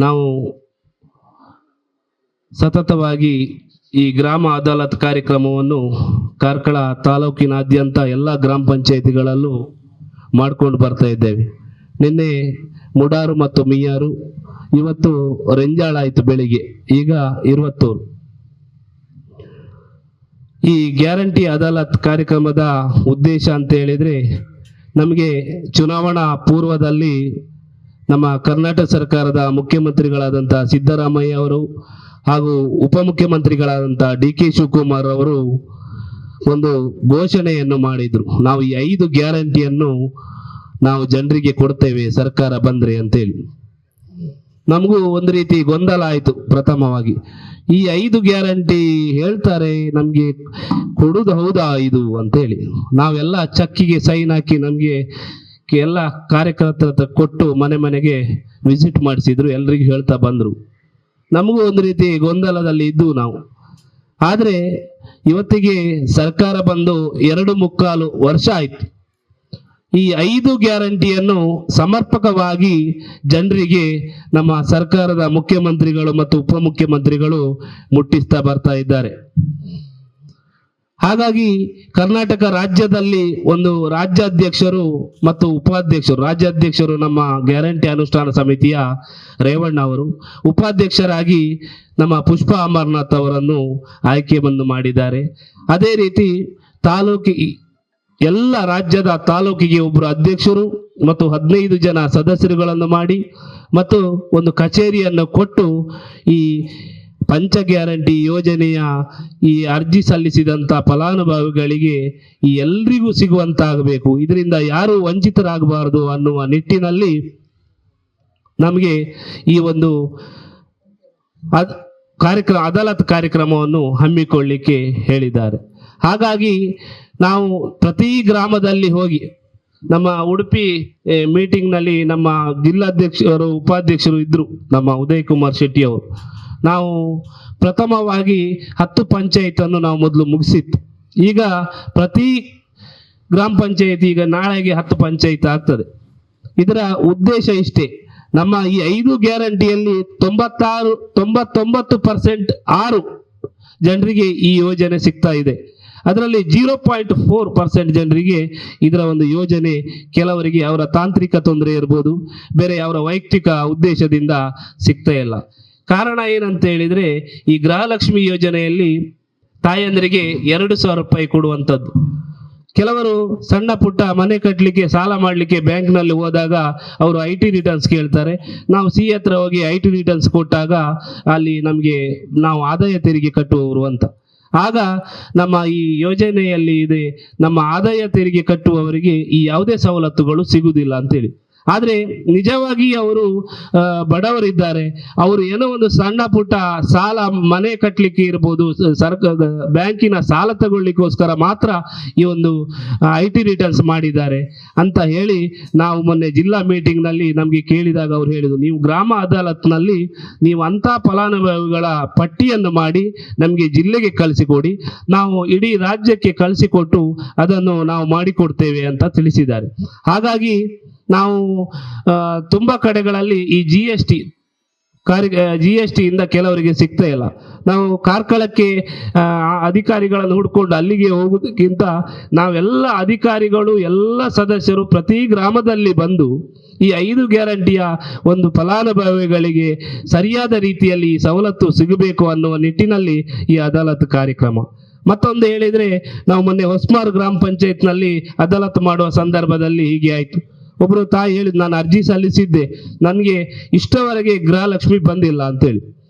ನಾವು ಸತತವಾಗಿ ಈ ಗ್ರಾಮ ಅದಾಲತ್ ಕಾರ್ಯಕ್ರಮವನ್ನು ಕಾರ್ಕಳ ತಾಲೂಕಿನಾದ್ಯಂತ ಎಲ್ಲ ಗ್ರಾಮ ಪಂಚಾಯಿತಿಗಳಲ್ಲೂ ಮಾಡ್ಕೊಂಡು ಬರ್ತಾ ಇದ್ದೇವೆ. ನಿನ್ನೆ ಮುಡಾರು ಮತ್ತು ಮಿಯಾರು, ಇವತ್ತು ರೆಂಜಾಳ ಆಯಿತು ಬೆಳಿಗ್ಗೆ, ಈಗ ಇರುವತ್ತೂರು. ಈ ಗ್ಯಾರಂಟಿ ಅದಾಲತ್ ಕಾರ್ಯಕ್ರಮದ ಉದ್ದೇಶ ಅಂತ ಹೇಳಿದರೆ, ನಮಗೆ ಚುನಾವಣಾ ಪೂರ್ವದಲ್ಲಿ ನಮ್ಮ ಕರ್ನಾಟಕ ಸರ್ಕಾರದ ಮುಖ್ಯಮಂತ್ರಿಗಳಾದಂಥ ಸಿದ್ದರಾಮಯ್ಯ ಅವರು ಹಾಗೂ ಉಪಮುಖ್ಯಮಂತ್ರಿಗಳಾದಂಥ ಡಿ.ಕೆ. ಶಿವಕುಮಾರ್ ಅವರು ಒಂದು ಘೋಷಣೆಯನ್ನು ಮಾಡಿದ್ರು. ನಾವು ಈ 5 ಗ್ಯಾರಂಟಿಯನ್ನು ನಾವು ಜನರಿಗೆ ಕೊಡ್ತೇವೆ ಸರ್ಕಾರ ಬಂದ್ರೆ ಅಂತೇಳಿ. ನಮಗೂ ಒಂದು ರೀತಿ ಗೊಂದಲ ಆಯಿತು. ಪ್ರಥಮವಾಗಿ ಈ 5 ಗ್ಯಾರಂಟಿ ಹೇಳ್ತಾರೆ, ನಮಗೆ ಕೊಡುದು ಹೌದಾ ಇದು ಅಂತೇಳಿ ನಾವೆಲ್ಲ ಚಕ್ಕಿಗೆ ಸೈನ್ ಹಾಕಿ ನಮಗೆ ಎಲ್ಲ ಕಾರ್ಯಕರ್ತರ ಕೊಟ್ಟು ಮನೆ ಮನೆಗೆ ವಿಸಿಟ್ ಮಾಡಿಸಿದ್ರು, ಎಲ್ರಿಗೂ ಹೇಳ್ತಾ ಬಂದರು. ನಮಗೂ ಒಂದು ರೀತಿ ಗೊಂದಲದಲ್ಲಿ ಇದ್ದು ನಾವು. ಆದರೆ ಇವತ್ತಿಗೆ ಸರ್ಕಾರ ಬಂದು 2.25 ವರ್ಷ ಆಯ್ತು. ಈ 5 ಗ್ಯಾರಂಟಿಯನ್ನು ಸಮರ್ಪಕವಾಗಿ ಜನರಿಗೆ ನಮ್ಮ ಸರ್ಕಾರದ ಮುಖ್ಯಮಂತ್ರಿಗಳು ಮತ್ತು ಉಪಮುಖ್ಯಮಂತ್ರಿಗಳು ಮುಟ್ಟಿಸ್ತಾ ಬರ್ತಾ ಇದ್ದಾರೆ. ಹಾಗಾಗಿ ಕರ್ನಾಟಕ ರಾಜ್ಯದಲ್ಲಿ ಒಂದು ರಾಜ್ಯಾಧ್ಯಕ್ಷರು ಮತ್ತು ಉಪಾಧ್ಯಕ್ಷರು, ರಾಜ್ಯಾಧ್ಯಕ್ಷರು ನಮ್ಮ ಗ್ಯಾರಂಟಿ ಅನುಷ್ಠಾನ ಸಮಿತಿಯ ರೇವಣ್ಣ ಅವರು, ಉಪಾಧ್ಯಕ್ಷರಾಗಿ ನಮ್ಮ ಪುಷ್ಪ ಅಮರನಾಥ್ ಅವರನ್ನು ಆಯ್ಕೆಯನ್ನು ಮಾಡಿದ್ದಾರೆ. ಅದೇ ರೀತಿ ಎಲ್ಲ ರಾಜ್ಯದ ತಾಲೂಕಿಗೆ ಒಬ್ಬರು ಅಧ್ಯಕ್ಷರು ಮತ್ತು 15 ಜನ ಸದಸ್ಯರುಗಳನ್ನು ಮಾಡಿ ಮತ್ತು ಒಂದು ಕಚೇರಿಯನ್ನು ಕೊಟ್ಟು ಈ ಪಂಚ ಗ್ಯಾರಂಟಿ ಯೋಜನೆಯ ಈ ಅರ್ಜಿ ಸಲ್ಲಿಸಿದಂಥ ಫಲಾನುಭವಿಗಳಿಗೆ ಈ ಎಲ್ರಿಗೂ ಸಿಗುವಂತಾಗಬೇಕು, ಇದರಿಂದ ಯಾರು ವಂಚಿತರಾಗಬಾರದು ಅನ್ನುವ ನಿಟ್ಟಿನಲ್ಲಿ ನಮಗೆ ಈ ಒಂದು ಅದಾಲತ್ ಕಾರ್ಯಕ್ರಮವನ್ನು ಹಮ್ಮಿಕೊಳ್ಳಿಕ್ಕೆ ಹೇಳಿದ್ದಾರೆ. ಹಾಗಾಗಿ ನಾವು ಪ್ರತಿ ಗ್ರಾಮದಲ್ಲಿ ಹೋಗಿ, ನಮ್ಮ ಉಡುಪಿ ಮೀಟಿಂಗ್ನಲ್ಲಿ ನಮ್ಮ ಜಿಲ್ಲಾಧ್ಯಕ್ಷರು ಉಪಾಧ್ಯಕ್ಷರು ಇದ್ದರು, ನಮ್ಮ ಉದಯ್ ಕುಮಾರ್ ಶೆಟ್ಟಿ ಅವರು. ನಾವು ಪ್ರಥಮವಾಗಿ 10 ಪಂಚಾಯತನ್ನು ನಾವು ಮೊದಲು ಮುಗಿಸಿತ್ತು. ಈಗ ಪ್ರತಿ ಗ್ರಾಮ ಪಂಚಾಯತಿ ಈಗ ನಾಳೆಗೆ 10 ಪಂಚಾಯತ್ ಆಗ್ತದೆ. ಇದರ ಉದ್ದೇಶ ಇಷ್ಟೇ, ನಮ್ಮ ಈ 5 ಗ್ಯಾರಂಟಿಯಲ್ಲಿ 99% 6 ಜನರಿಗೆ ಈ ಯೋಜನೆ ಸಿಗ್ತಾ ಇದೆ. ಅದರಲ್ಲಿ 0.4% ಜನರಿಗೆ ಇದರ ಒಂದು ಯೋಜನೆ, ಕೆಲವರಿಗೆ ಅವರ ತಾಂತ್ರಿಕ ತೊಂದರೆ ಇರ್ಬೋದು, ಬೇರೆ ಅವರ ವೈಯಕ್ತಿಕ ಉದ್ದೇಶದಿಂದ ಸಿಗ್ತಾ ಇಲ್ಲ. ಕಾರಣ ಏನಂತ ಹೇಳಿದರೆ, ಈ ಗೃಹಲಕ್ಷ್ಮಿ ಯೋಜನೆಯಲ್ಲಿ ತಾಯಂದರಿಗೆ 2,000 ರೂಪಾಯಿ ಕೊಡುವಂಥದ್ದು. ಕೆಲವರು ಸಣ್ಣ ಪುಟ್ಟ ಮನೆ ಕಟ್ಟಲಿಕ್ಕೆ ಸಾಲ ಮಾಡಲಿಕ್ಕೆ ಬ್ಯಾಂಕ್ನಲ್ಲಿ ಹೋದಾಗ ಅವರು IT ರಿಟರ್ನ್ಸ್ ಕೇಳ್ತಾರೆ. ನಾವು ಸಿ ಹತ್ರ ಹೋಗಿ IT ರಿಟರ್ನ್ಸ್ ಕೊಟ್ಟಾಗ ಅಲ್ಲಿ ನಮಗೆ ನಾವು ಆದಾಯ ತೆರಿಗೆ ಕಟ್ಟುವವರು ಅಂತ. ಆಗ ನಮ್ಮ ಈ ಯೋಜನೆಯಲ್ಲಿ ಇದೆ, ನಮ್ಮ ಆದಾಯ ತೆರಿಗೆ ಕಟ್ಟುವವರಿಗೆ ಈ ಯಾವುದೇ ಸವಲತ್ತುಗಳು ಸಿಗುವುದಿಲ್ಲ ಅಂತೇಳಿ. ಆದರೆ ನಿಜವಾಗಿ ಅವರು ಬಡವರಿದ್ದಾರೆ, ಅವರು ಏನೋ ಒಂದು ಸಣ್ಣ ಪುಟ್ಟ ಸಾಲ ಮನೆ ಕಟ್ಟಲಿಕ್ಕೆ ಇರ್ಬೋದು, ಬ್ಯಾಂಕಿನ ಸಾಲ ತಗೊಳ್ಳಿಕ್ಕೋಸ್ಕರ ಮಾತ್ರ ಈ ಒಂದು IT ರಿಟರ್ನ್ಸ್ ಮಾಡಿದ್ದಾರೆ ಅಂತ ಹೇಳಿ ನಾವು ಮೊನ್ನೆ ಜಿಲ್ಲಾ ಮೀಟಿಂಗ್ನಲ್ಲಿ ನಮಗೆ ಕೇಳಿದಾಗ ಅವ್ರು ಹೇಳಿದ್ರು, ನೀವು ಗ್ರಾಮ ಅದಾಲತ್ನಲ್ಲಿ ನೀವು ಅಂಥ ಫಲಾನುಭವಿಗಳ ಪಟ್ಟಿಯನ್ನು ಮಾಡಿ ನಮಗೆ ಜಿಲ್ಲೆಗೆ ಕಳಿಸಿಕೊಡಿ, ನಾವು ಇಡೀ ರಾಜ್ಯಕ್ಕೆ ಕಳಿಸಿಕೊಟ್ಟು ಅದನ್ನು ನಾವು ಮಾಡಿಕೊಡ್ತೇವೆ ಅಂತ ತಿಳಿಸಿದ್ದಾರೆ. ಹಾಗಾಗಿ ನಾವು ತುಂಬ ಕಡೆಗಳಲ್ಲಿ ಈ GST ಇಂದ ಕೆಲವರಿಗೆ ಸಿಗ್ತಾ ಇಲ್ಲ. ನಾವು ಕಾರ್ಕಳಕ್ಕೆ ಅಧಿಕಾರಿಗಳನ್ನು ಹುಡ್ಕೊಂಡು ಅಲ್ಲಿಗೆ ಹೋಗೋದಕ್ಕಿಂತ ನಾವೆಲ್ಲ ಅಧಿಕಾರಿಗಳು ಎಲ್ಲ ಸದಸ್ಯರು ಪ್ರತಿ ಗ್ರಾಮದಲ್ಲಿ ಬಂದು ಈ 5 ಗ್ಯಾರಂಟಿಯ ಒಂದು ಫಲಾನುಭವಿಗಳಿಗೆ ಸರಿಯಾದ ರೀತಿಯಲ್ಲಿ ಸವಲತ್ತು ಸಿಗಬೇಕು ಅನ್ನುವ ನಿಟ್ಟಿನಲ್ಲಿ ಈ ಅದಾಲತ್ ಕಾರ್ಯಕ್ರಮ. ಮತ್ತೊಂದು ಹೇಳಿದರೆ, ನಾವು ಮೊನ್ನೆ ಹೊಸಮಾರು ಗ್ರಾಮ ಪಂಚಾಯತ್ನಲ್ಲಿ ಅದಾಲತ್ ಮಾಡುವ ಸಂದರ್ಭದಲ್ಲಿ ಹೀಗೆ ಆಯಿತು. ಒಬ್ಬರು ತಾಯಿ ಹೇಳಿದ್, ನಾನು ಅರ್ಜಿ ಸಲ್ಲಿಸಿದ್ದೆ, ನನಗೆ ಇಷ್ಟವರೆಗೆ ಗೃಹಲಕ್ಷ್ಮಿ ಬಂದಿಲ್ಲ ಅಂತೇಳಿ.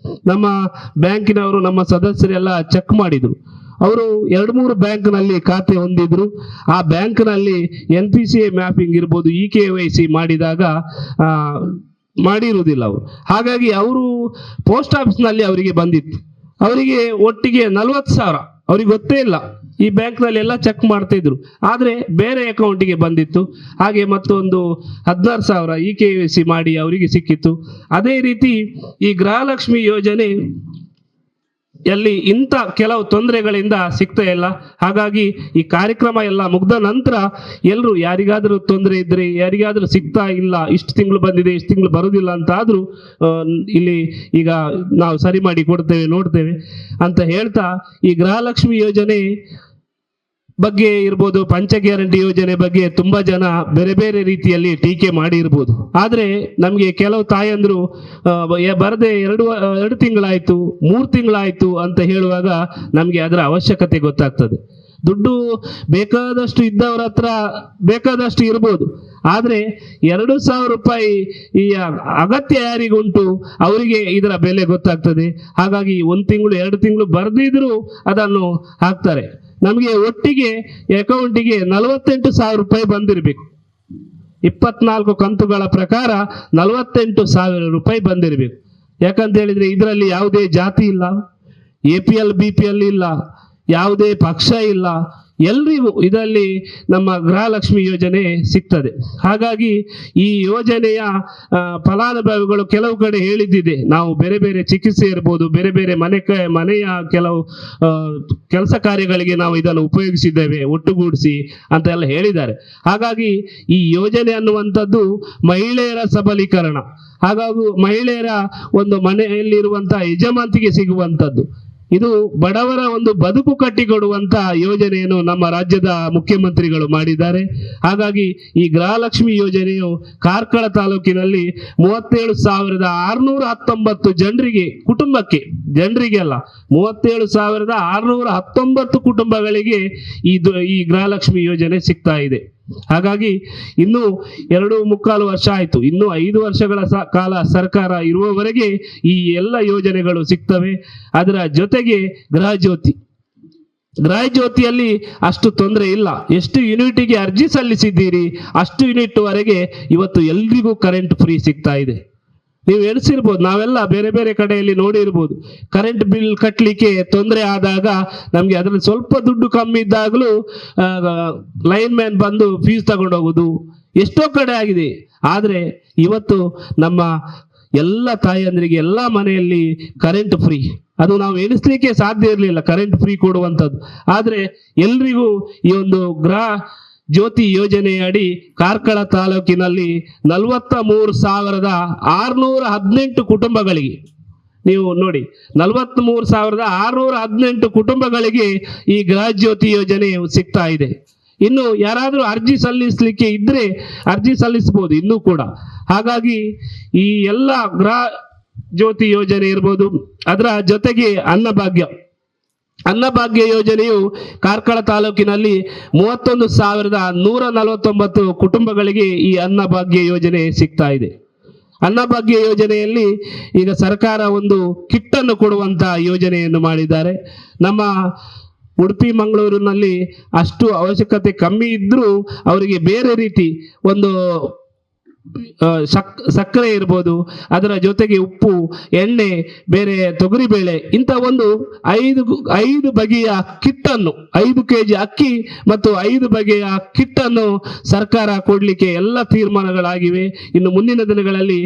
ನಮ್ಮ ಬ್ಯಾಂಕಿನವರು ನಮ್ಮ ಸದಸ್ಯರೆಲ್ಲ ಚೆಕ್ ಮಾಡಿದ್ರು. ಅವರು 2-3 ಬ್ಯಾಂಕ್ನಲ್ಲಿ ಖಾತೆ ಹೊಂದಿದ್ರು. ಆ ಬ್ಯಾಂಕ್ನಲ್ಲಿ NPCI ಮ್ಯಾಪಿಂಗ್ ಇರ್ಬೋದು, EKYC ಮಾಡಿದಾಗ ಮಾಡಿರುವುದಿಲ್ಲ ಅವರು. ಹಾಗಾಗಿ ಅವರು ಪೋಸ್ಟ್ ಆಫೀಸ್ನಲ್ಲಿ ಅವರಿಗೆ ಬಂದಿತ್ತು. ಅವರಿಗೆ ಒಟ್ಟಿಗೆ 40,000, ಅವ್ರಿಗೆ ಗೊತ್ತೇ ಇಲ್ಲ, ಈ ಬ್ಯಾಂಕ್ನಲ್ಲಿ ಎಲ್ಲ ಚೆಕ್ ಮಾಡ್ತಾ ಇದ್ರು, ಆದರೆ ಬೇರೆ ಅಕೌಂಟಿಗೆ ಬಂದಿತ್ತು. ಹಾಗೆ ಮತ್ತೊಂದು 16,000 EKYC ಮಾಡಿ ಅವರಿಗೆ ಸಿಕ್ಕಿತ್ತು. ಅದೇ ರೀತಿ ಈ ಗೃಹಲಕ್ಷ್ಮಿ ಯೋಜನೆ ಎಲ್ಲಿ ಇಂಥ ಕೆಲವು ತೊಂದರೆಗಳಿಂದ ಸಿಗ್ತಾ ಇಲ್ಲ. ಹಾಗಾಗಿ ಈ ಕಾರ್ಯಕ್ರಮ ಎಲ್ಲ ಮುಗ್ದ ನಂತರ ಎಲ್ಲರೂ ಯಾರಿಗಾದ್ರೂ ತೊಂದರೆ ಇದ್ರೆ, ಯಾರಿಗಾದ್ರೂ ಸಿಗ್ತಾ ಇಲ್ಲ, ಇಷ್ಟು ತಿಂಗಳು ಬಂದಿದೆ ಇಷ್ಟು ತಿಂಗಳು ಬರುವುದಿಲ್ಲ ಅಂತ ಆದ್ರೂ ಇಲ್ಲಿ ಈಗ ನಾವು ಸರಿ ಮಾಡಿ ಕೊಡ್ತೇವೆ, ನೋಡ್ತೇವೆ ಅಂತ ಹೇಳ್ತಾ, ಈ ಗೃಹಲಕ್ಷ್ಮಿ ಯೋಜನೆ ಬಗ್ಗೆ ಇರ್ಬೋದು, ಪಂಚ ಗ್ಯಾರಂಟಿ ಯೋಜನೆ ಬಗ್ಗೆ ತುಂಬಾ ಜನ ಬೇರೆ ಬೇರೆ ರೀತಿಯಲ್ಲಿ ಟೀಕೆ ಮಾಡಿರ್ಬೋದು. ಆದ್ರೆ ನಮ್ಗೆ ಕೆಲವು ತಾಯಂದ್ರು ಬರದೆ ಎರಡು ತಿಂಗಳಾಯ್ತು, 3 ತಿಂಗಳಾಯ್ತು ಅಂತ ಹೇಳುವಾಗ ನಮ್ಗೆ ಅದರ ಅವಶ್ಯಕತೆ ಗೊತ್ತಾಗ್ತದೆ. ದುಡ್ಡು ಬೇಕಾದಷ್ಟು ಇದ್ದವರ ಹತ್ರ ಬೇಕಾದಷ್ಟು ಇರ್ಬೋದು, ಆದ್ರೆ 2,000 ರೂಪಾಯಿ ಈ ಅಗತ್ಯ ಯಾರಿಗುಂಟು ಅವರಿಗೆ ಇದರ ಬೆಲೆ ಗೊತ್ತಾಗ್ತದೆ. ಹಾಗಾಗಿ 1 ತಿಂಗಳು 2 ತಿಂಗಳು ಬರ್ದಿದ್ರು ಅದನ್ನು ಹಾಕ್ತಾರೆ. ನಮಗೆ ಒಟ್ಟಿಗೆ ಅಕೌಂಟಿಗೆ 48,000 ರೂಪಾಯಿ ಬಂದಿರಬೇಕು. 24 ಕಂತುಗಳ ಪ್ರಕಾರ 48,000 ರೂಪಾಯಿ ಬಂದಿರಬೇಕು. ಯಾಕಂತ ಹೇಳಿದ್ರೆ ಇದರಲ್ಲಿ ಯಾವುದೇ ಜಾತಿ ಇಲ್ಲ, APL BPL ಇಲ್ಲ, ಯಾವುದೇ ಪಕ್ಷ ಇಲ್ಲ, ಎಲ್ರಿಗೂ ಇದರಲ್ಲಿ ನಮ್ಮ ಗೃಹಲಕ್ಷ್ಮಿ ಯೋಜನೆ ಸಿಗ್ತದೆ. ಹಾಗಾಗಿ ಈ ಯೋಜನೆಯ ಫಲಾನುಭವಿಗಳು ಕೆಲವು ಕಡೆ ಹೇಳಿದ್ದಿದೆ, ನಾವು ಬೇರೆ ಬೇರೆ ಚಿಕಿತ್ಸೆ ಇರ್ಬೋದು, ಬೇರೆ ಬೇರೆ ಮನೆಯ ಕೆಲವು ಕೆಲಸ ಕಾರ್ಯಗಳಿಗೆ ನಾವು ಇದನ್ನು ಉಪಯೋಗಿಸಿದ್ದೇವೆ ಒಟ್ಟುಗೂಡಿಸಿ ಅಂತ ಎಲ್ಲ ಹೇಳಿದ್ದಾರೆ. ಹಾಗಾಗಿ ಈ ಯೋಜನೆ ಅನ್ನುವಂಥದ್ದು ಮಹಿಳೆಯರ ಸಬಲೀಕರಣ, ಹಾಗಾಗಿ ಮಹಿಳೆಯರ ಒಂದು ಮನೆಯಲ್ಲಿರುವಂತಹ ಯಜಮಾಂತಿಗೆ ಸಿಗುವಂಥದ್ದು. ಇದು ಬಡವರ ಒಂದು ಬದುಕು ಕಟ್ಟಿಕೊಡುವಂತ ಯೋಜನೆಯನ್ನು ನಮ್ಮ ರಾಜ್ಯದ ಮುಖ್ಯಮಂತ್ರಿಗಳು ಮಾಡಿದ್ದಾರೆ. ಹಾಗಾಗಿ ಈ ಗೃಹಲಕ್ಷ್ಮಿ ಯೋಜನೆಯು ಕಾರ್ಕಳ ತಾಲೂಕಿನಲ್ಲಿ 37,619 ಜನರಿಗೆ, ಜನರಿಗೆ ಅಲ್ಲ, 37,619 ಕುಟುಂಬಗಳಿಗೆ ಈ ಗೃಹಲಕ್ಷ್ಮಿ ಯೋಜನೆ ಸಿಗ್ತಾ ಇದೆ. ಹಾಗಾಗಿ ಇನ್ನೂ 2.25 ವರ್ಷ ಆಯ್ತು, ಇನ್ನು 5 ವರ್ಷಗಳ ಕಾಲ ಸರ್ಕಾರ ಇರುವವರೆಗೆ ಈ ಎಲ್ಲ ಯೋಜನೆಗಳು ಸಿಗ್ತವೆ. ಅದರ ಜೊತೆಗೆ ಗೃಹ ಜ್ಯೋತಿಯಲ್ಲಿ ಅಷ್ಟು ತೊಂದರೆ ಇಲ್ಲ. ಎಷ್ಟು ಯೂನಿಟ್ಗೆ ಅರ್ಜಿ ಸಲ್ಲಿಸಿದ್ದೀರಿ ಅಷ್ಟು ಯೂನಿಟ್ ವರೆಗೆ ಇವತ್ತು ಎಲ್ರಿಗೂ ಕರೆಂಟ್ ಫ್ರೀ ಸಿಗ್ತಾ ಇದೆ. ನೀವು ಎಣಿಸಿರ್ಬೋದು, ನಾವೆಲ್ಲ ಬೇರೆ ಬೇರೆ ಕಡೆಯಲ್ಲಿ ನೋಡಿರ್ಬೋದು, ಕರೆಂಟ್ ಬಿಲ್ ಕಟ್ಟಲಿಕ್ಕೆ ತೊಂದರೆ ಆದಾಗ ನಮ್ಗೆ ಅದರಲ್ಲಿ ಸ್ವಲ್ಪ ದುಡ್ಡು ಕಮ್ಮಿ ಇದ್ದಾಗಲೂ ಲೈನ್ ಮ್ಯಾನ್ ಬಂದು ಫೀಸ್ ತಗೊಂಡೋಗುದು ಎಷ್ಟೋ ಕಡೆ ಆಗಿದೆ. ಆದ್ರೆ ಇವತ್ತು ನಮ್ಮ ಎಲ್ಲ ತಾಯಂದ್ರಿಗೆ ಎಲ್ಲ ಮನೆಯಲ್ಲಿ ಕರೆಂಟ್ ಫ್ರೀ, ಅದು ನಾವು ಎಣಿಸ್ಲಿಕ್ಕೆ ಸಾಧ್ಯ ಇರಲಿಲ್ಲ ಕರೆಂಟ್ ಫ್ರೀ ಕೊಡುವಂಥದ್ದು. ಆದ್ರೆ ಎಲ್ರಿಗೂ ಈ ಒಂದು ಗೃಹ ಜ್ಯೋತಿ ಯೋಜನೆಯಡಿ ಕಾರ್ಕಳ ತಾಲೂಕಿನಲ್ಲಿ 43,618 ಕುಟುಂಬಗಳಿಗೆ, ನೀವು ನೋಡಿ 43,618 ಕುಟುಂಬಗಳಿಗೆ ಈ ಗೃಹ ಜ್ಯೋತಿ ಯೋಜನೆ ಸಿಗ್ತಾ ಇದೆ. ಇನ್ನು ಯಾರಾದ್ರೂ ಅರ್ಜಿ ಸಲ್ಲಿಸಲಿಕ್ಕೆ ಇದ್ರೆ ಅರ್ಜಿ ಸಲ್ಲಿಸಬಹುದು ಇನ್ನೂ ಕೂಡ. ಹಾಗಾಗಿ ಈ ಎಲ್ಲ ಗೃಹ ಜ್ಯೋತಿ ಯೋಜನೆ ಇರ್ಬೋದು, ಅದರ ಜೊತೆಗೆ ಅನ್ನಭಾಗ್ಯ ಯೋಜನೆಯು ಕಾರ್ಕಳ ತಾಲೂಕಿನಲ್ಲಿ 31,149 ಕುಟುಂಬಗಳಿಗೆ ಈ ಅನ್ನಭಾಗ್ಯ ಯೋಜನೆ ಸಿಗ್ತಾ ಇದೆ. ಅನ್ನಭಾಗ್ಯ ಯೋಜನೆಯಲ್ಲಿ ಈಗ ಸರ್ಕಾರ ಒಂದು ಕಿಟ್ ಅನ್ನು ಕೊಡುವಂತ ಯೋಜನೆಯನ್ನು ಮಾಡಿದ್ದಾರೆ. ನಮ್ಮ ಉಡುಪಿ ಮಂಗಳೂರಿನಲ್ಲಿ ಅಷ್ಟು ಅವಶ್ಯಕತೆ ಕಮ್ಮಿ ಇದ್ರೂ ಅವರಿಗೆ ಬೇರೆ ರೀತಿ ಒಂದು ಸಕ್ಕರೆ ಇರ್ಬೋದು, ಅದರ ಜೊತೆಗೆ ಉಪ್ಪು, ಎಣ್ಣೆ, ಬೇರೆ ತೊಗರಿಬೇಳೆ, ಇಂಥ ಒಂದು 5 ಬಗೆಯ ಕಿಟ್ ಅನ್ನು, 5 kg ಅಕ್ಕಿ ಮತ್ತು 5 ಬಗೆಯ ಕಿಟ್ ಅನ್ನು ಸರ್ಕಾರ ಕೊಡ್ಲಿಕ್ಕೆ ಎಲ್ಲ ತೀರ್ಮಾನಗಳಾಗಿವೆ. ಇನ್ನು ಮುಂದಿನ ದಿನಗಳಲ್ಲಿ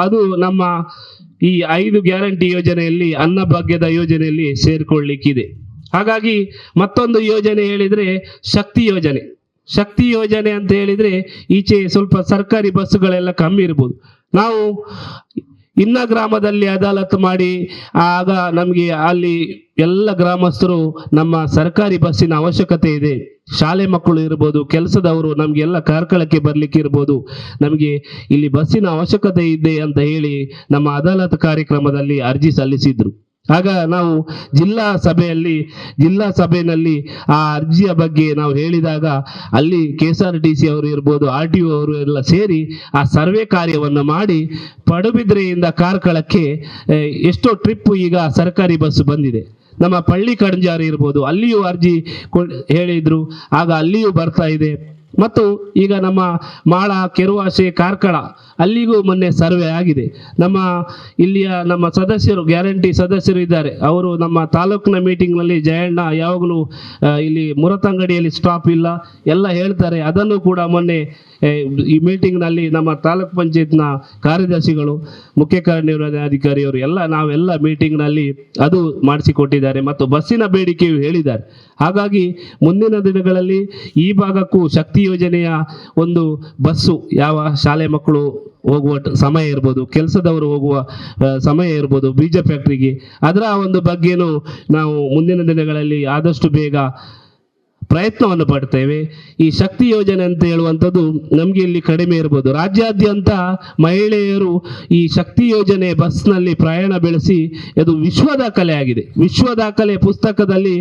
ಅದು ನಮ್ಮ ಈ 5 ಗ್ಯಾರಂಟಿ ಯೋಜನೆಯಲ್ಲಿ, ಅನ್ನಭಾಗ್ಯದ ಯೋಜನೆಯಲ್ಲಿ ಸೇರ್ಕೊಳ್ಳಿಕ್ಕಿದೆ. ಹಾಗಾಗಿ ಮತ್ತೊಂದು ಯೋಜನೆ ಹೇಳಿದ್ರೆ ಶಕ್ತಿ ಯೋಜನೆ ಅಂತ ಹೇಳಿದ್ರೆ, ಈಚೆ ಸ್ವಲ್ಪ ಸರ್ಕಾರಿ ಬಸ್ಸುಗಳೆಲ್ಲ ಕಮ್ಮಿ ಇರ್ಬೋದು. ನಾವು ಇನ್ನ ಗ್ರಾಮದಲ್ಲಿ ಅದಾಲತ್ ಮಾಡಿ ಆಗ ನಮಗೆ ಅಲ್ಲಿ ಎಲ್ಲ ಗ್ರಾಮಸ್ಥರು ನಮ್ಮ ಸರ್ಕಾರಿ ಬಸ್ಸಿನ ಅವಶ್ಯಕತೆ ಇದೆ, ಶಾಲೆ ಮಕ್ಕಳು ಇರ್ಬೋದು, ಕೆಲಸದವರು ನಮ್ಗೆಲ್ಲ ಕಾರ್ಕಳಕ್ಕೆ ಬರ್ಲಿಕ್ಕೆ ಇರ್ಬೋದು, ನಮಗೆ ಇಲ್ಲಿ ಬಸ್ಸಿನ ಅವಶ್ಯಕತೆ ಇದೆ ಅಂತ ಹೇಳಿ ನಮ್ಮ ಅದಾಲತ್ ಕಾರ್ಯಕ್ರಮದಲ್ಲಿ ಅರ್ಜಿ ಸಲ್ಲಿಸಿದ್ರು. ಆಗ ನಾವು ಜಿಲ್ಲಾ ಸಭೆಯಲ್ಲಿ ಆ ಅರ್ಜಿಯ ಬಗ್ಗೆ ನಾವು ಹೇಳಿದಾಗ ಅಲ್ಲಿ KSRTC ಅವರು ಇರ್ಬೋದು, RTO ಅವರು ಎಲ್ಲ ಸೇರಿ ಆ ಸರ್ವೆ ಕಾರ್ಯವನ್ನು ಮಾಡಿ ಪಡುಬಿದ್ರೆಯಿಂದ ಕಾರ್ಕಳಕ್ಕೆ ಎಷ್ಟೋ ಟ್ರಿಪ್ ಈಗ ಸರ್ಕಾರಿ ಬಸ್ ಬಂದಿದೆ. ನಮ್ಮ ಪಳ್ಳಿ ಕಣಜಾರಿ ಇರ್ಬೋದು, ಅಲ್ಲಿಯೂ ಅರ್ಜಿ ಹೇಳಿದ್ರು, ಆಗ ಅಲ್ಲಿಯೂ ಬರ್ತಾ ಇದೆ. ಮತ್ತು ಈಗ ನಮ್ಮ ಮಾಳ, ಕೆರುವಾಸೆ, ಕಾರ್ಕಳ ಅಲ್ಲಿಗೂ ಮೊನ್ನೆ ಸರ್ವೆ ಆಗಿದೆ. ಇಲ್ಲಿಯ ನಮ್ಮ ಸದಸ್ಯರು, ಗ್ಯಾರಂಟಿ ಸದಸ್ಯರು ಇದ್ದಾರೆ, ಅವರು ನಮ್ಮ ತಾಲೂಕಿನ ಮೀಟಿಂಗ್ನಲ್ಲಿ ಜಯಣ್ಣ ಯಾವಾಗಲೂ ಇಲ್ಲಿ ಮುರತಂಗಡಿಯಲ್ಲಿ ಸ್ಟಾಪ್ ಇಲ್ಲ ಎಲ್ಲ ಹೇಳ್ತಾರೆ. ಅದನ್ನು ಕೂಡ ಮೊನ್ನೆ ಈ ಮೀಟಿಂಗ್ನಲ್ಲಿ ನಮ್ಮ ತಾಲೂಕ್ ಪಂಚಾಯತ್ನ ಕಾರ್ಯದರ್ಶಿಗಳು, ಮುಖ್ಯ ಕಾರ್ಯನಿರ್ವಹಣಾಧಿಕಾರಿಯವರು ನಾವೆಲ್ಲ ಮೀಟಿಂಗ್ನಲ್ಲಿ ಅದು ಮಾಡಿಸಿಕೊಟ್ಟಿದ್ದಾರೆ ಮತ್ತು ಬಸ್ಸಿನ ಬೇಡಿಕೆಯು ಹೇಳಿದ್ದಾರೆ. ಹಾಗಾಗಿ ಮುಂದಿನ ದಿನಗಳಲ್ಲಿ ಈ ಭಾಗಕ್ಕೂ ಶಕ್ತಿ ಯೋಜನೆಯ ಒಂದು ಬಸ್ಸು, ಯಾವ ಶಾಲೆ ಮಕ್ಕಳು ಹೋಗುವ ಸಮಯ ಇರ್ಬೋದು, ಕೆಲಸದವರು ಹೋಗುವ ಸಮಯ ಇರ್ಬೋದು, ಬೀಜ ಫ್ಯಾಕ್ಟ್ರಿಗೆ, ಅದರ ಒಂದು ಬಗ್ಗೆನೂ ನಾವು ಮುಂದಿನ ದಿನಗಳಲ್ಲಿ ಆದಷ್ಟು ಬೇಗ ಪ್ರಯತ್ನವನ್ನು ಪಡ್ತೇವೆ. ಈ ಶಕ್ತಿ ಯೋಜನೆ ಅಂತ ಹೇಳುವಂಥದ್ದು ನಮಗೆ ಇಲ್ಲಿ ಕಡಿಮೆ ಇರ್ಬೋದು, ರಾಜ್ಯಾದ್ಯಂತ ಮಹಿಳೆಯರು ಈ ಶಕ್ತಿ ಯೋಜನೆ ಬಸ್ನಲ್ಲಿ ಪ್ರಯಾಣ ಬೆಳೆಸಿ ಅದು ವಿಶ್ವ ದಾಖಲೆ ಆಗಿದೆ, ವಿಶ್ವ ದಾಖಲೆ ಪುಸ್ತಕದಲ್ಲಿ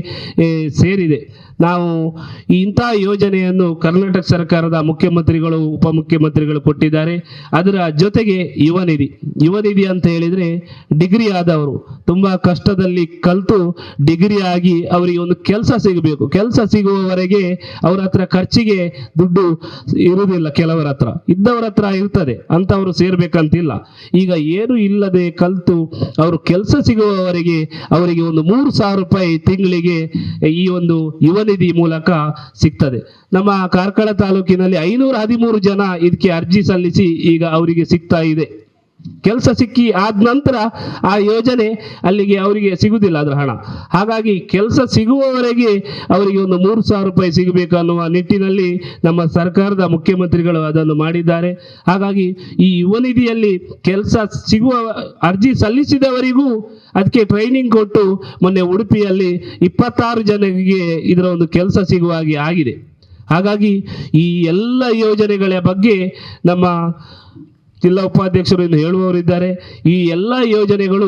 ಸೇರಿದೆ. ನಾವು ಇಂಥ ಯೋಜನೆಯನ್ನು ಕರ್ನಾಟಕ ಸರ್ಕಾರದ ಮುಖ್ಯಮಂತ್ರಿಗಳು, ಉಪಮುಖ್ಯಮಂತ್ರಿಗಳು ಕೊಟ್ಟಿದ್ದಾರೆ. ಅದರ ಜೊತೆಗೆ ಯುವ ನಿಧಿ ಅಂತ ಹೇಳಿದರೆ ಡಿಗ್ರಿ ಆದವರು ತುಂಬ ಕಷ್ಟದಲ್ಲಿ ಕಲಿತು ಡಿಗ್ರಿ ಆಗಿ ಅವರಿಗೆ ಒಂದು ಕೆಲಸ ಸಿಗಬೇಕು. ಕೆಲಸ ಸಿಗುವವರೆಗೆ ಅವರ ಹತ್ರ ಖರ್ಚಿಗೆ ದುಡ್ಡು ಇರುವುದಿಲ್ಲ, ಕೆಲವರ ಹತ್ರ ಇದ್ದವರ ಹತ್ರ ಇರ್ತದೆ, ಅಂತವರು ಸೇರ್ಬೇಕಂತಿಲ್ಲ. ಈಗ ಏನು ಇಲ್ಲದೆ ಕಲಿತು ಅವರು ಕೆಲಸ ಸಿಗುವವರೆಗೆ ಅವರಿಗೆ ಒಂದು 3,000 ರೂಪಾಯಿ ತಿಂಗಳಿಗೆ ಈ ಒಂದು ಯುವ ನಿಧಿ ಮೂಲಕ ಸಿಗ್ತದೆ. ನಮ್ಮ ಕಾರ್ಕಳ ತಾಲೂಕಿನಲ್ಲಿ 513 ಜನ ಇದಕ್ಕೆ ಅರ್ಜಿ ಸಲ್ಲಿಸಿ ಈಗ ಅವರಿಗೆ ಸಿಗ್ತಾ ಇದೆ. ಕೆಲಸ ಸಿಕ್ಕಿ ಆದ ನಂತರ ಆ ಯೋಜನೆ ಅಲ್ಲಿಗೆ ಅವರಿಗೆ ಸಿಗುವುದಿಲ್ಲ ಅದರ ಹಣ. ಹಾಗಾಗಿ ಕೆಲಸ ಸಿಗುವವರೆಗೆ ಅವರಿಗೆ ಒಂದು 3,000 ರೂಪಾಯಿ ಸಿಗಬೇಕು ಅನ್ನುವ ನಿಟ್ಟಿನಲ್ಲಿ ನಮ್ಮ ಸರ್ಕಾರದ ಮುಖ್ಯಮಂತ್ರಿಗಳು ಅದನ್ನು ಮಾಡಿದ್ದಾರೆ. ಹಾಗಾಗಿ ಈ ಯುವ ನಿಧಿಯಲ್ಲಿ ಕೆಲಸ ಸಿಗುವ ಅರ್ಜಿ ಸಲ್ಲಿಸಿದವರಿಗೂ ಅದಕ್ಕೆ ಟ್ರೈನಿಂಗ್ ಕೊಟ್ಟು ಮೊನ್ನೆ ಉಡುಪಿಯಲ್ಲಿ 26 ಜನರಿಗೆ ಇದರ ಒಂದು ಕೆಲಸ ಸಿಗುವ ಹಾಗೆ ಆಗಿದೆ. ಹಾಗಾಗಿ ಈ ಎಲ್ಲ ಯೋಜನೆಗಳ ಬಗ್ಗೆ ನಮ್ಮ ಜಿಲ್ಲಾ ಉಪಾಧ್ಯಕ್ಷರು ಇನ್ನು ಹೇಳುವವರಿದ್ದಾರೆ. ಈ ಎಲ್ಲ ಯೋಜನೆಗಳು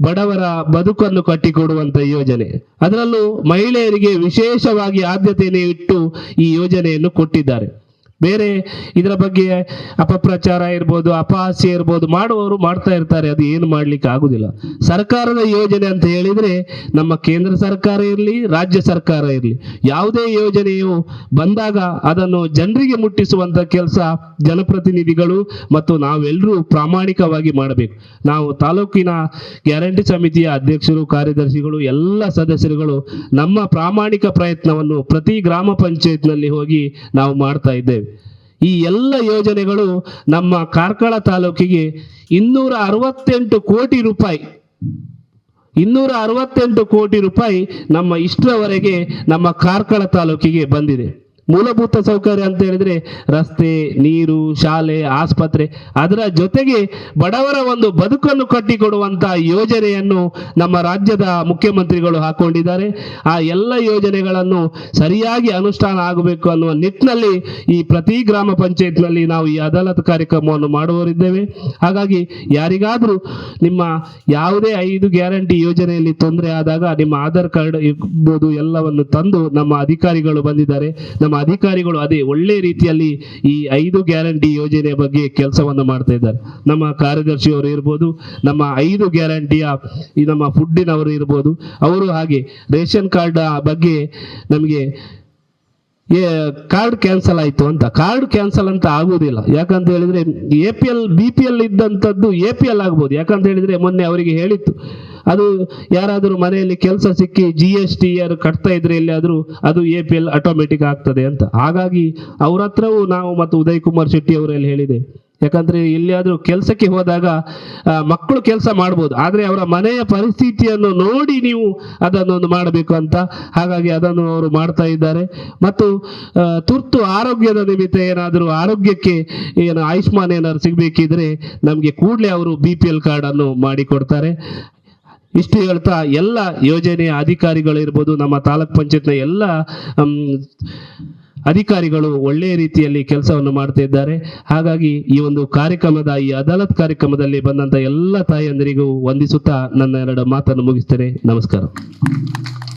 ಬಡವರ ಬದುಕನ್ನು ಕಟ್ಟಿಕೊಡುವಂಥ ಯೋಜನೆ. ಅದರಲ್ಲೂ ಮಹಿಳೆಯರಿಗೆ ವಿಶೇಷವಾಗಿ ಆದ್ಯತೆಯನ್ನು ಇಟ್ಟು ಈ ಯೋಜನೆಯನ್ನು ಕೊಟ್ಟಿದ್ದಾರೆ. ಬೇರೆ ಇದರ ಬಗ್ಗೆ ಅಪಪ್ರಚಾರ ಇರ್ಬೋದು, ಅಪಹಾಸ್ಯ ಇರ್ಬೋದು ಮಾಡುವವರು ಮಾಡ್ತಾ ಇರ್ತಾರೆ, ಅದು ಏನು ಮಾಡ್ಲಿಕ್ಕೆ ಆಗುದಿಲ್ಲ. ಸರ್ಕಾರದ ಯೋಜನೆ ಅಂತ ಹೇಳಿದ್ರೆ ನಮ್ಮ ಕೇಂದ್ರ ಸರ್ಕಾರ ಇರಲಿ, ರಾಜ್ಯ ಸರ್ಕಾರ ಇರಲಿ, ಯಾವುದೇ ಯೋಜನೆಯು ಬಂದಾಗ ಅದನ್ನು ಜನರಿಗೆ ಮುಟ್ಟಿಸುವಂತ ಕೆಲಸ ಜನಪ್ರತಿನಿಧಿಗಳು ಮತ್ತು ನಾವೆಲ್ಲರೂ ಪ್ರಾಮಾಣಿಕವಾಗಿ ಮಾಡಬೇಕು. ನಾವು ತಾಲೂಕಿನ ಗ್ಯಾರಂಟಿ ಸಮಿತಿಯ ಅಧ್ಯಕ್ಷರು, ಕಾರ್ಯದರ್ಶಿಗಳು, ಎಲ್ಲ ಸದಸ್ಯರುಗಳು ನಮ್ಮ ಪ್ರಾಮಾಣಿಕ ಪ್ರಯತ್ನವನ್ನು ಪ್ರತಿ ಗ್ರಾಮ ಪಂಚಾಯತ್ನಲ್ಲಿ ಹೋಗಿ ನಾವು ಮಾಡ್ತಾ ಇದ್ದೇವೆ. ಈ ಎಲ್ಲ ಯೋಜನೆಗಳು ನಮ್ಮ ಕಾರ್ಕಳ ತಾಲೂಕಿಗೆ 268 ಕೋಟಿ ರೂಪಾಯಿ ನಮ್ಮ ಇಷ್ಟರವರೆಗೆ ನಮ್ಮ ಕಾರ್ಕಳ ತಾಲೂಕಿಗೆ ಬಂದಿದೆ. ಮೂಲಭೂತ ಸೌಕರ್ಯ ಅಂತ ಹೇಳಿದ್ರೆ ರಸ್ತೆ, ನೀರು, ಶಾಲೆ, ಆಸ್ಪತ್ರೆ, ಅದರ ಜೊತೆಗೆ ಬಡವರ ಒಂದು ಬದುಕನ್ನು ಕಟ್ಟಿಕೊಡುವಂತ ಯೋಜನೆಯನ್ನು ನಮ್ಮ ರಾಜ್ಯದ ಮುಖ್ಯಮಂತ್ರಿಗಳು ಹಾಕೊಂಡಿದ್ದಾರೆ. ಆ ಎಲ್ಲ ಯೋಜನೆಗಳನ್ನು ಸರಿಯಾಗಿ ಅನುಷ್ಠಾನ ಆಗಬೇಕು ಅನ್ನುವ ನಿಟ್ಟಿನಲ್ಲಿ ಈ ಪ್ರತಿ ಗ್ರಾಮ ಪಂಚಾಯತ್ನಲ್ಲಿ ನಾವು ಈ ಅದಾಲತ್ ಕಾರ್ಯಕ್ರಮವನ್ನು ಮಾಡುವವರಿದ್ದೇವೆ. ಹಾಗಾಗಿ ಯಾರಿಗಾದ್ರೂ ನಿಮ್ಮ ಯಾವುದೇ 5 ಗ್ಯಾರಂಟಿ ಯೋಜನೆಯಲ್ಲಿ ತೊಂದರೆ ಆದಾಗ ನಿಮ್ಮ ಆಧಾರ್ ಕಾರ್ಡ್ ಇರ್ಬೋದು ಎಲ್ಲವನ್ನು ತಂದು ನಮ್ಮ ಅಧಿಕಾರಿಗಳು ಬಂದಿದ್ದಾರೆ. ನಮ್ಮ ಅಧಿಕಾರಿಗಳು ಅದೇ ಒಳ್ಳೆ ರೀತಿಯಲ್ಲಿ ಈ 5 ಗ್ಯಾರಂಟಿ ಯೋಜನೆ ಬಗ್ಗೆ ಕೆಲಸವನ್ನು ಮಾಡ್ತಾ ಇದ್ದಾರೆ. ನಮ್ಮ ಕಾರ್ಯದರ್ಶಿಯವರು ಇರ್ಬೋದು, ನಮ್ಮ 5 ಗ್ಯಾರಂಟಿಯ ಈ ನಮ್ಮ ಫುಡ್ಡಿನವರು ಇರ್ಬೋದು, ಅವರು ಹಾಗೆ ರೇಷನ್ ಕಾರ್ಡ್ ಬಗ್ಗೆ ನಮಗೆ ಕಾರ್ಡ್ ಕ್ಯಾನ್ಸಲ್ ಆಯ್ತು ಅಂತ, ಕಾರ್ಡ್ ಕ್ಯಾನ್ಸಲ್ ಅಂತ ಆಗುವುದಿಲ್ಲ. ಯಾಕಂತ ಹೇಳಿದ್ರೆ APL BPL ಇದ್ದಂಥದ್ದು APL ಆಗ್ಬೋದು. ಯಾಕಂತ ಹೇಳಿದ್ರೆ ಮೊನ್ನೆ ಅವರಿಗೆ ಹೇಳಿತ್ತು, ಅದು ಯಾರಾದರೂ ಮನೆಯಲ್ಲಿ ಕೆಲಸ ಸಿಕ್ಕಿ GST ಯಾರು ಕಟ್ತಾ ಇದ್ರೆ ಎಲ್ಲಿಯಾದರೂ ಅದು APL ಆಟೋಮೆಟಿಕ್ ಆಗ್ತದೆ ಅಂತ. ಹಾಗಾಗಿ ಅವ್ರ ಹತ್ರವೂ ನಾವು ಮತ್ತು ಉದಯ್ ಕುಮಾರ್ ಶೆಟ್ಟಿ ಅವರಲ್ಲಿ ಹೇಳಿದೆ. ಯಾಕಂದ್ರೆ ಎಲ್ಲಿಯಾದರೂ ಕೆಲಸಕ್ಕೆ ಹೋದಾಗ ಮಕ್ಕಳು ಕೆಲಸ ಮಾಡ್ಬೋದು, ಆದರೆ ಅವರ ಮನೆಯ ಪರಿಸ್ಥಿತಿಯನ್ನು ನೋಡಿ ನೀವು ಅದನ್ನು ಮಾಡಬೇಕು ಅಂತ. ಹಾಗಾಗಿ ಅದನ್ನು ಅವರು ಮಾಡ್ತಾ ಇದ್ದಾರೆ. ಮತ್ತು ತುರ್ತು ಆರೋಗ್ಯದ ನಿಮಿತ್ತ ಏನಾದರೂ ಆರೋಗ್ಯಕ್ಕೆ ಏನು ಆಯುಷ್ಮಾನ್ ಏನಾದ್ರು ಸಿಗಬೇಕಿದ್ರೆ ನಮಗೆ ಕೂಡಲೇ ಅವರು BPL ಕಾರ್ಡ್ ಅನ್ನು ಮಾಡಿಕೊಡ್ತಾರೆ. ಇಷ್ಟು ಹೇಳ್ತಾ ಎಲ್ಲ ಯೋಜನೆಯ ಅಧಿಕಾರಿಗಳು ಇರ್ಬೋದು, ನಮ್ಮ ತಾಲೂಕ್ ಪಂಚಾಯತ್ನ ಎಲ್ಲ ಅಧಿಕಾರಿಗಳು ಒಳ್ಳೆಯ ರೀತಿಯಲ್ಲಿ ಕೆಲಸವನ್ನು ಮಾಡ್ತಾ ಇದ್ದಾರೆ. ಹಾಗಾಗಿ ಈ ಒಂದು ಕಾರ್ಯಕ್ರಮದ, ಈ ಅದಾಲತ್ ಕಾರ್ಯಕ್ರಮದಲ್ಲಿ ಬಂದಂತ ಎಲ್ಲ ತಾಯಂದಿರಿಗೂ ವಂದಿಸುತ್ತಾ ನನ್ನ 2 ಮಾತನ್ನು ಮುಗಿಸ್ತೇನೆ. ನಮಸ್ಕಾರ.